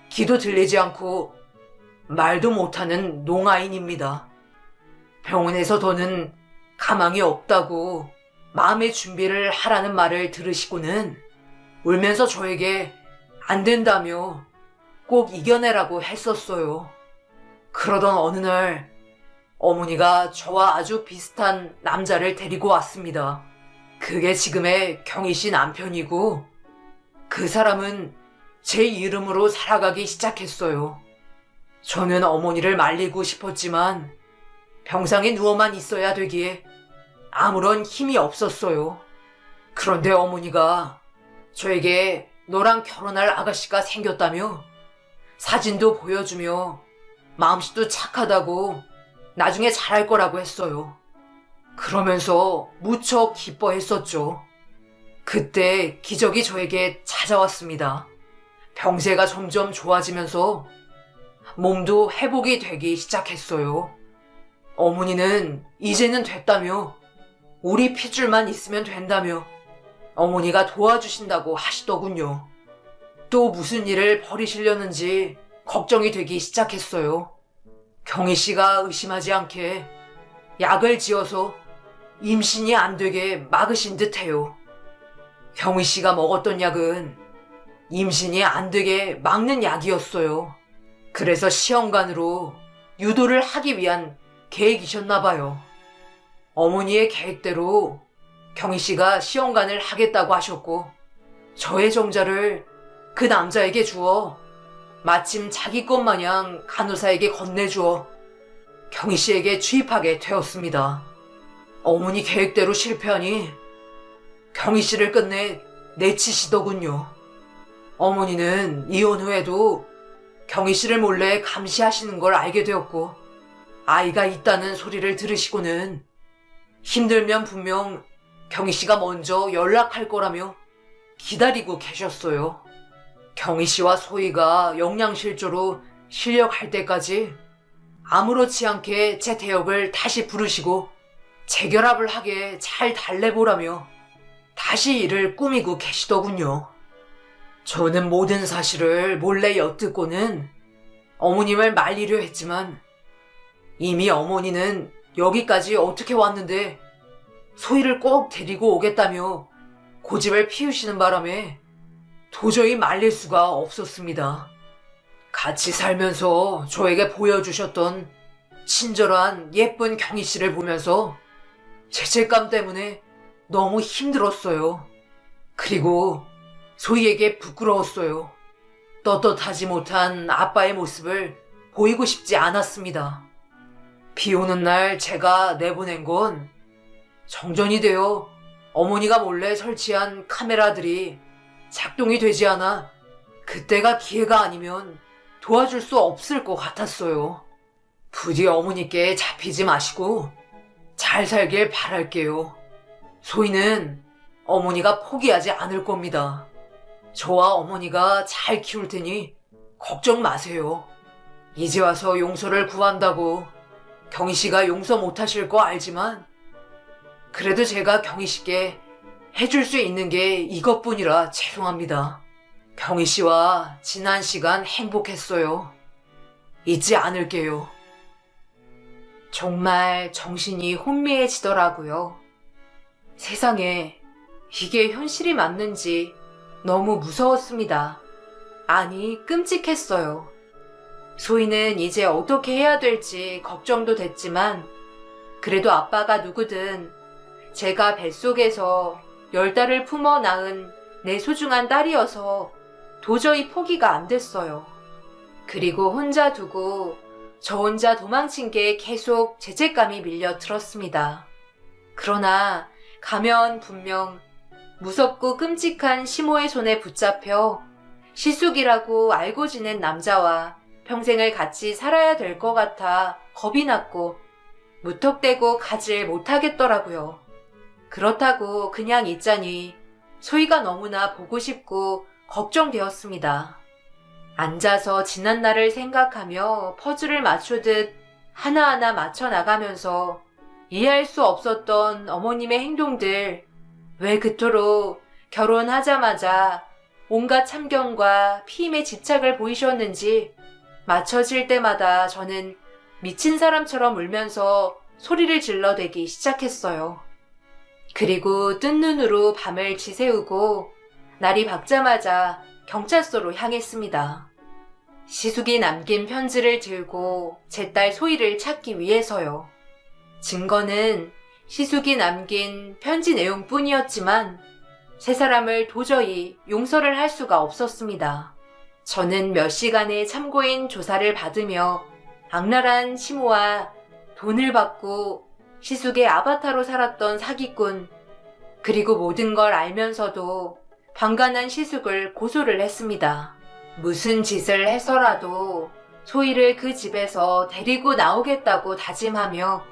귀도 들리지 않고 말도 못하는 농아인입니다. 병원에서 더는 가망이 없다고 마음의 준비를 하라는 말을 들으시고는 울면서 저에게 안 된다며 꼭 이겨내라고 했었어요. 그러던 어느 날 어머니가 저와 아주 비슷한 남자를 데리고 왔습니다. 그게 지금의 경희 씨 남편이고 그 사람은 제 이름으로 살아가기 시작했어요. 저는 어머니를 말리고 싶었지만 병상에 누워만 있어야 되기에 아무런 힘이 없었어요. 그런데 어머니가 저에게 너랑 결혼할 아가씨가 생겼다며 사진도 보여주며 마음씨도 착하다고 나중에 잘할 거라고 했어요. 그러면서 무척 기뻐했었죠. 그때 기적이 저에게 찾아왔습니다. 병세가 점점 좋아지면서 몸도 회복이 되기 시작했어요. 어머니는 이제는 됐다며 우리 핏줄만 있으면 된다며 어머니가 도와주신다고 하시더군요. 또 무슨 일을 벌이시려는지 걱정이 되기 시작했어요. 경희 씨가 의심하지 않게 약을 지어서 임신이 안 되게 막으신 듯해요. 경희 씨가 먹었던 약은 임신이 안 되게 막는 약이었어요. 그래서 시험관으로 유도를 하기 위한 계획이셨나 봐요. 어머니의 계획대로 경희 씨가 시험관을 하겠다고 하셨고 저의 정자를 그 남자에게 주어 마침 자기 것 마냥 간호사에게 건네주어 경희 씨에게 주입하게 되었습니다. 어머니 계획대로 실패하니 경희 씨를 끝내 내치시더군요. 어머니는 이혼 후에도 경희 씨를 몰래 감시하시는 걸 알게 되었고 아이가 있다는 소리를 들으시고는 힘들면 분명 경희 씨가 먼저 연락할 거라며 기다리고 계셨어요. 경희 씨와 소희가 영양실조로 실력할 때까지 아무렇지 않게 제 대역을 다시 부르시고 재결합을 하게 잘 달래보라며 다시 일을 꾸미고 계시더군요. 저는 모든 사실을 몰래 엿듣고는 어머님을 말리려 했지만 이미 어머니는 여기까지 어떻게 왔는데 소희를 꼭 데리고 오겠다며 고집을 피우시는 바람에 도저히 말릴 수가 없었습니다. 같이 살면서 저에게 보여주셨던 친절한 예쁜 경희 씨를 보면서 죄책감 때문에 너무 힘들었어요. 그리고 소희에게 부끄러웠어요. 떳떳하지 못한 아빠의 모습을 보이고 싶지 않았습니다. 비 오는 날 제가 내보낸 건 정전이 되어 어머니가 몰래 설치한 카메라들이 작동이 되지 않아 그때가 기회가 아니면 도와줄 수 없을 것 같았어요. 부디 어머니께 잡히지 마시고 잘 살길 바랄게요. 소희는 어머니가 포기하지 않을 겁니다. 저와 어머니가 잘 키울 테니 걱정 마세요. 이제 와서 용서를 구한다고 경희 씨가 용서 못하실 거 알지만 그래도 제가 경희 씨께 해줄 수 있는 게 이것뿐이라 죄송합니다. 경희 씨와 지난 시간 행복했어요. 잊지 않을게요. 정말 정신이 혼미해지더라고요. 세상에 이게 현실이 맞는지 너무 무서웠습니다. 아니, 끔찍했어요. 소희는 이제 어떻게 해야 될지 걱정도 됐지만 그래도 아빠가 누구든 제가 뱃속에서 10달을 품어 낳은 내 소중한 딸이어서 도저히 포기가 안 됐어요. 그리고 혼자 두고 저 혼자 도망친 게 계속 죄책감이 밀려 들었습니다. 그러나 가면 분명 무섭고 끔찍한 시모의 손에 붙잡혀 시숙이라고 알고 지낸 남자와 평생을 같이 살아야 될 것 같아 겁이 났고 무턱대고 가질 못하겠더라고요. 그렇다고 그냥 있자니 소희가 너무나 보고 싶고 걱정되었습니다. 앉아서 지난 날을 생각하며 퍼즐을 맞추듯 하나하나 맞춰 나가면서 이해할 수 없었던 어머님의 행동들, 왜 그토록 결혼하자마자 온갖 참견과 피임에 집착을 보이셨는지 맞춰질 때마다 저는 미친 사람처럼 울면서 소리를 질러대기 시작했어요. 그리고 뜬 눈으로 밤을 지새우고 날이 밝자마자 경찰서로 향했습니다. 시숙이 남긴 편지를 들고 제 딸 소희를 찾기 위해서요. 증거는 시숙이 남긴 편지 내용뿐이었지만 세 사람을 도저히 용서를 할 수가 없었습니다. 저는 몇 시간의 참고인 조사를 받으며 악랄한 시모와 돈을 받고 시숙의 아바타로 살았던 사기꾼, 그리고 모든 걸 알면서도 방관한 시숙을 고소를 했습니다. 무슨 짓을 해서라도 소희를 그 집에서 데리고 나오겠다고 다짐하며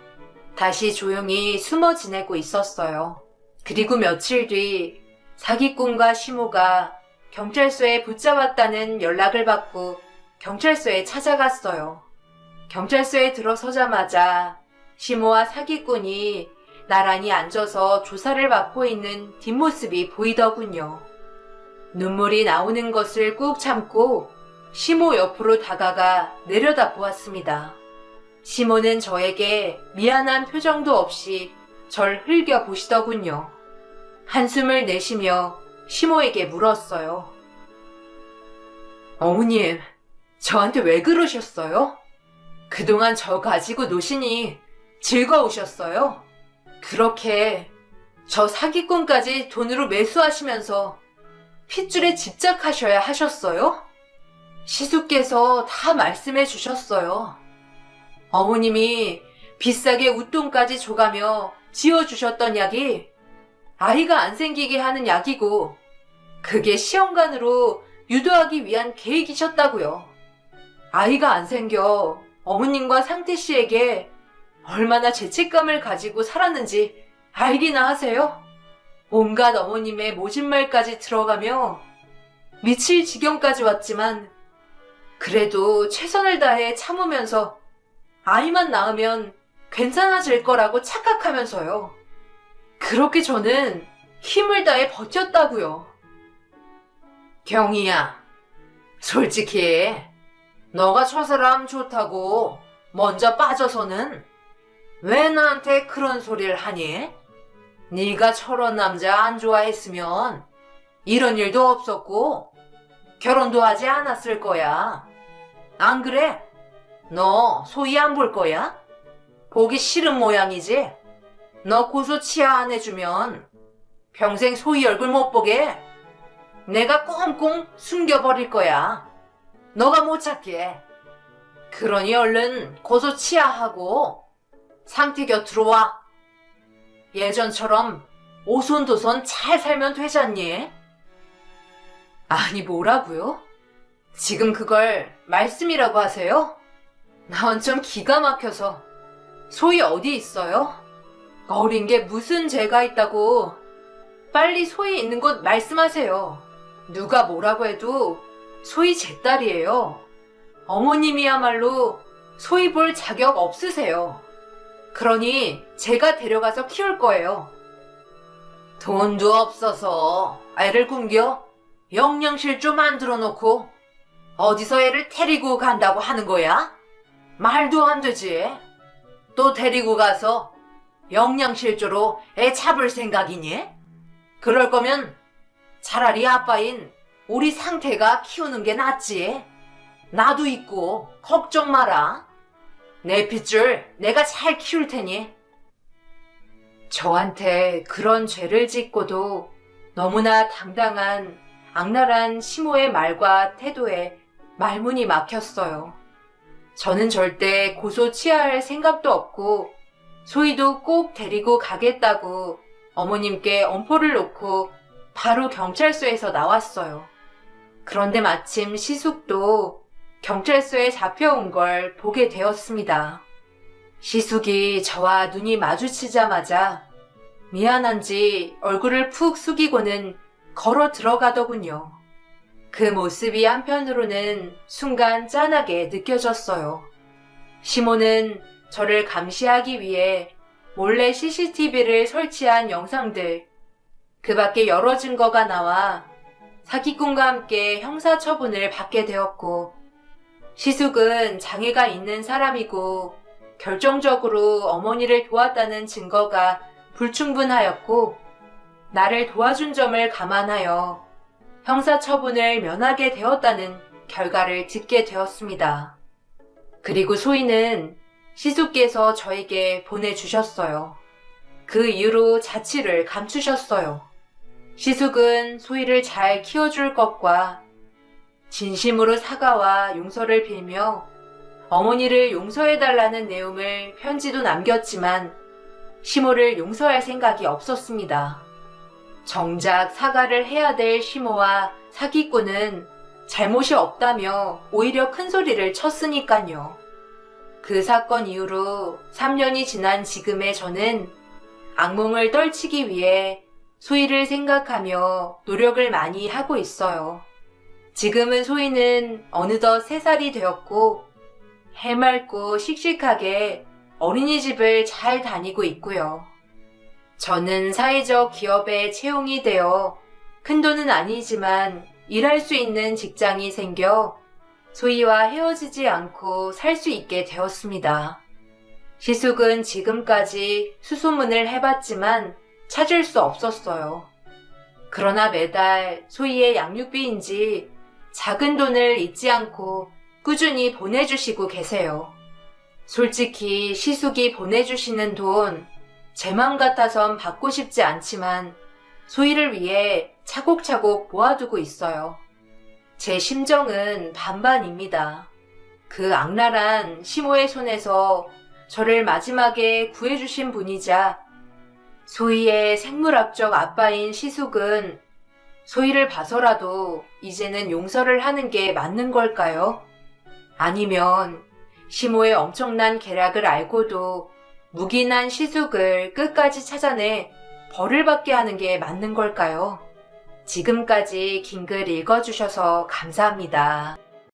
다시 조용히 숨어 지내고 있었어요. 그리고 며칠 뒤 사기꾼과 시모가 경찰서에 붙잡았다는 연락을 받고 경찰서에 찾아갔어요. 경찰서에 들어서자마자 시모와 사기꾼이 나란히 앉아서 조사를 받고 있는 뒷모습이 보이더군요. 눈물이 나오는 것을 꾹 참고 시모 옆으로 다가가 내려다 보았습니다. 시모는 저에게 미안한 표정도 없이 절 흘겨 보시더군요. 한숨을 내쉬며 시모에게 물었어요. 어머님, 저한테 왜 그러셨어요? 그동안 저 가지고 노시니 즐거우셨어요? 그렇게 저 사기꾼까지 돈으로 매수하시면서 핏줄에 집착하셔야 하셨어요? 시숙께서 다 말씀해 주셨어요. 어머님이 비싸게 웃돈까지 줘가며 지어주셨던 약이 아이가 안 생기게 하는 약이고 그게 시험관으로 유도하기 위한 계획이셨다고요. 아이가 안 생겨 어머님과 상태 씨에게 얼마나 죄책감을 가지고 살았는지 알기나 하세요? 온갖 어머님의 모진말까지 들어가며 미칠 지경까지 왔지만 그래도 최선을 다해 참으면서 아이만 낳으면 괜찮아질 거라고 착각하면서요. 그렇게 저는 힘을 다해 버텼다고요. 경희야, 솔직히 너가 저 사람 좋다고 먼저 빠져서는 왜 나한테 그런 소리를 하니? 네가 저런 남자 안 좋아했으면 이런 일도 없었고 결혼도 하지 않았을 거야. 안 그래? 너 소희 안 볼 거야? 보기 싫은 모양이지? 너 고소 치하 안 해주면 평생 소희 얼굴 못 보게 내가 꽁꽁 숨겨버릴 거야. 너가 못 찾게. 그러니 얼른 고소 치하하고 상태 곁으로 와. 예전처럼 오손도손 잘 살면 되잖니? 아니 뭐라고요? 지금 그걸 말씀이라고 하세요? 나 완전 기가 막혀서. 소희 어디 있어요? 어린 게 무슨 죄가 있다고. 빨리 소희 있는 곳 말씀하세요. 누가 뭐라고 해도 소희 제 딸이에요. 어머님이야말로 소희 볼 자격 없으세요. 그러니 제가 데려가서 키울 거예요. 돈도 없어서 애를 굶겨 영양실조 만들어 놓고 어디서 애를 데리고 간다고 하는 거야? 말도 안 되지. 또 데리고 가서 영양실조로 애 잡을 생각이니? 그럴 거면 차라리 아빠인 우리 상태가 키우는 게 낫지. 나도 있고 걱정 마라. 내 핏줄 내가 잘 키울 테니. 저한테 그런 죄를 짓고도 너무나 당당한 악랄한 시모의 말과 태도에 말문이 막혔어요. 저는 절대 고소 취하할 생각도 없고 소희도 꼭 데리고 가겠다고 어머님께 엄포를 놓고 바로 경찰서에서 나왔어요. 그런데 마침 시숙도 경찰서에 잡혀온 걸 보게 되었습니다. 시숙이 저와 눈이 마주치자마자 미안한지 얼굴을 푹 숙이고는 걸어 들어가더군요. 그 모습이 한편으로는 순간 짠하게 느껴졌어요. 시모는 저를 감시하기 위해 몰래 CCTV를 설치한 영상들, 그 밖에 여러 증거가 나와 사기꾼과 함께 형사처분을 받게 되었고, 시숙은 장애가 있는 사람이고 결정적으로 어머니를 도왔다는 증거가 불충분하였고, 나를 도와준 점을 감안하여 형사처분을 면하게 되었다는 결과를 듣게 되었습니다. 그리고 소희는 시숙께서 저에게 보내주셨어요. 그 이후로 자취를 감추셨어요. 시숙은 소희를 잘 키워줄 것과 진심으로 사과와 용서를 빌며 어머니를 용서해달라는 내용을 편지도 남겼지만 시모를 용서할 생각이 없었습니다. 정작 사과를 해야 될 시모와 사기꾼은 잘못이 없다며 오히려 큰 소리를 쳤으니까요. 그 사건 이후로 3년이 지난 지금의 저는 악몽을 떨치기 위해 소희를 생각하며 노력을 많이 하고 있어요. 지금은 소희는 어느덧 3살이 되었고 해맑고 씩씩하게 어린이집을 잘 다니고 있고요. 저는 사회적 기업에 채용이 되어 큰돈은 아니지만 일할 수 있는 직장이 생겨 소희와 헤어지지 않고 살 수 있게 되었습니다. 시숙은 지금까지 수소문을 해봤지만 찾을 수 없었어요. 그러나 매달 소희의 양육비인지 작은 돈을 잊지 않고 꾸준히 보내주시고 계세요. 솔직히 시숙이 보내주시는 돈 제 맘 같아선 받고 싶지 않지만 소희를 위해 차곡차곡 모아두고 있어요. 제 심정은 반반입니다. 그 악랄한 시모의 손에서 저를 마지막에 구해주신 분이자 소희의 생물학적 아빠인 시숙은 소희를 봐서라도 이제는 용서를 하는 게 맞는 걸까요? 아니면 시모의 엄청난 계략을 알고도 묵인한 시숙을 끝까지 찾아내 벌을 받게 하는 게 맞는 걸까요? 지금까지 긴 글 읽어주셔서 감사합니다.